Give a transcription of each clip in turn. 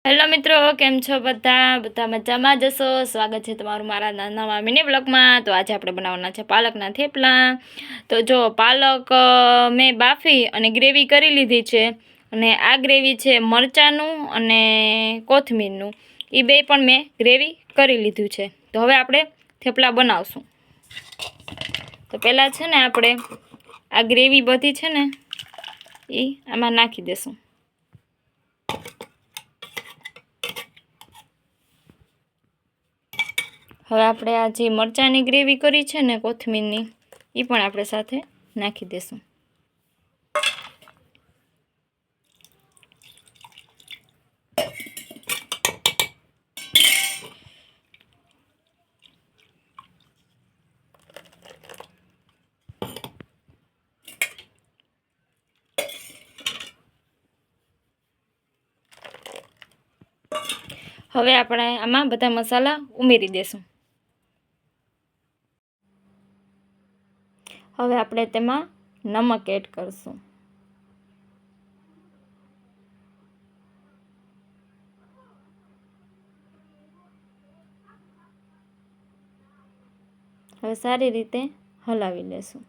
Hello મિત્રો, કેમ છો બધા મજામાં જશો। સ્વાગત છે તમારું મારા નવા મિની બ્લોગમાં। તો આજે આપણે બનાવવાના છે પાલકના થેપલા। તો જો પાલક મેં બાફી અને ગ્રેવી કરી લીધી છે, અને આ ગ્રેવી છે મરચાંનું અને કોથમીરનું, એ બે પણ મેં ગ્રેવી કરી લીધું છે। તો હવે આપણે થેપલા બનાવશું। તો પહેલાં છે ને આપણે આ ગ્રેવી બધી છે ને એ આમાં નાખી દેશું। હવે આપણે આ જે મરચાંની ગ્રેવી કરી છે ને કોથમીરની, એ પણ આપણે સાથે નાખી દઈશું। હવે આપણે આમાં બધા મસાલા ઉમેરી દઈશું। હવે આપણે તેમાં નમક એડ કરશું। હવે સારી રીતે હલાવી લેશું।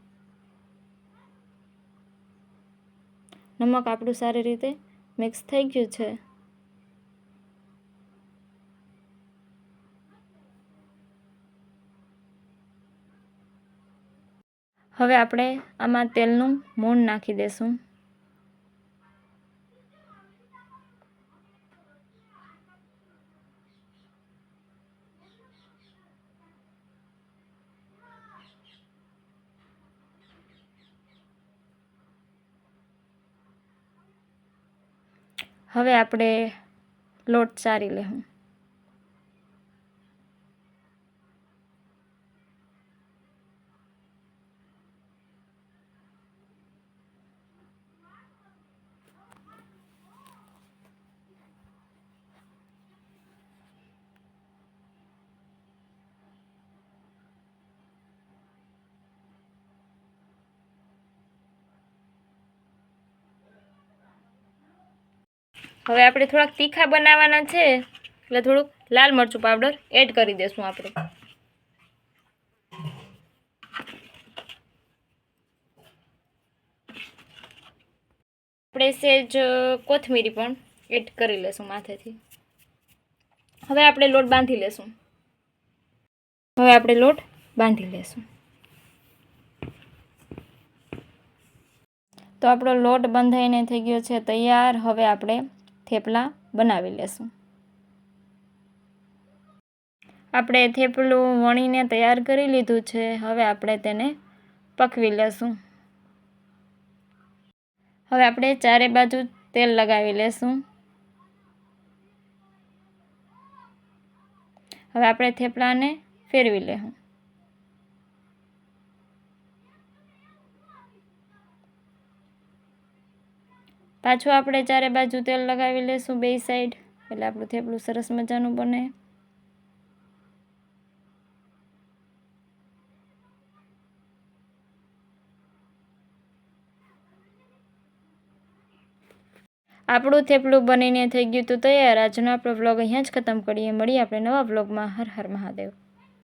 નમક આપણું સારી રીતે મિક્સ થઈ ગયું છે। હવે આપણે આમાં તેલનું મોણ નાખી દઈશું। હવે આપણે લોટ ચારી લેવું। હવે આપણે થોડાક તીખા બનાવવાના છે, એટલે થોડુંક લાલ મરચું પાવડર એડ કરી દઈશું આપણે। આપણે સેજ કોથમીરી પણ એડ કરી લેશું માથેથી। હવે આપણે લોટ બાંધી લેશું। તો આપણો લોટ બંધાઈને થઈ ગયો છે તૈયાર। હવે આપણે થેપલા બનાવી લેશું। આપણે થેપલું વણીને તૈયાર કરી લીધું છે। હવે આપણે તેને પકવી લેશું। હવે આપણે ચારે બાજુ તેલ લગાવી લેશું। હવે આપણે થેપલાને ફેરવી લેશું। પાછું આપણે ચારે બાજુ તેલ લગાવી લેશું બે સાઈડ, એટલે આપણું થેપલું સરસ મજાનું બને। આપણું થેપલું બનીને થઈ ગયું તો તૈયાર। આજનો આપણો વ્લોગ અહીંયા જ ખતમ કરીએ। મળીએ આપણે નવા વ્લોગમાં। હર હર મહાદેવ।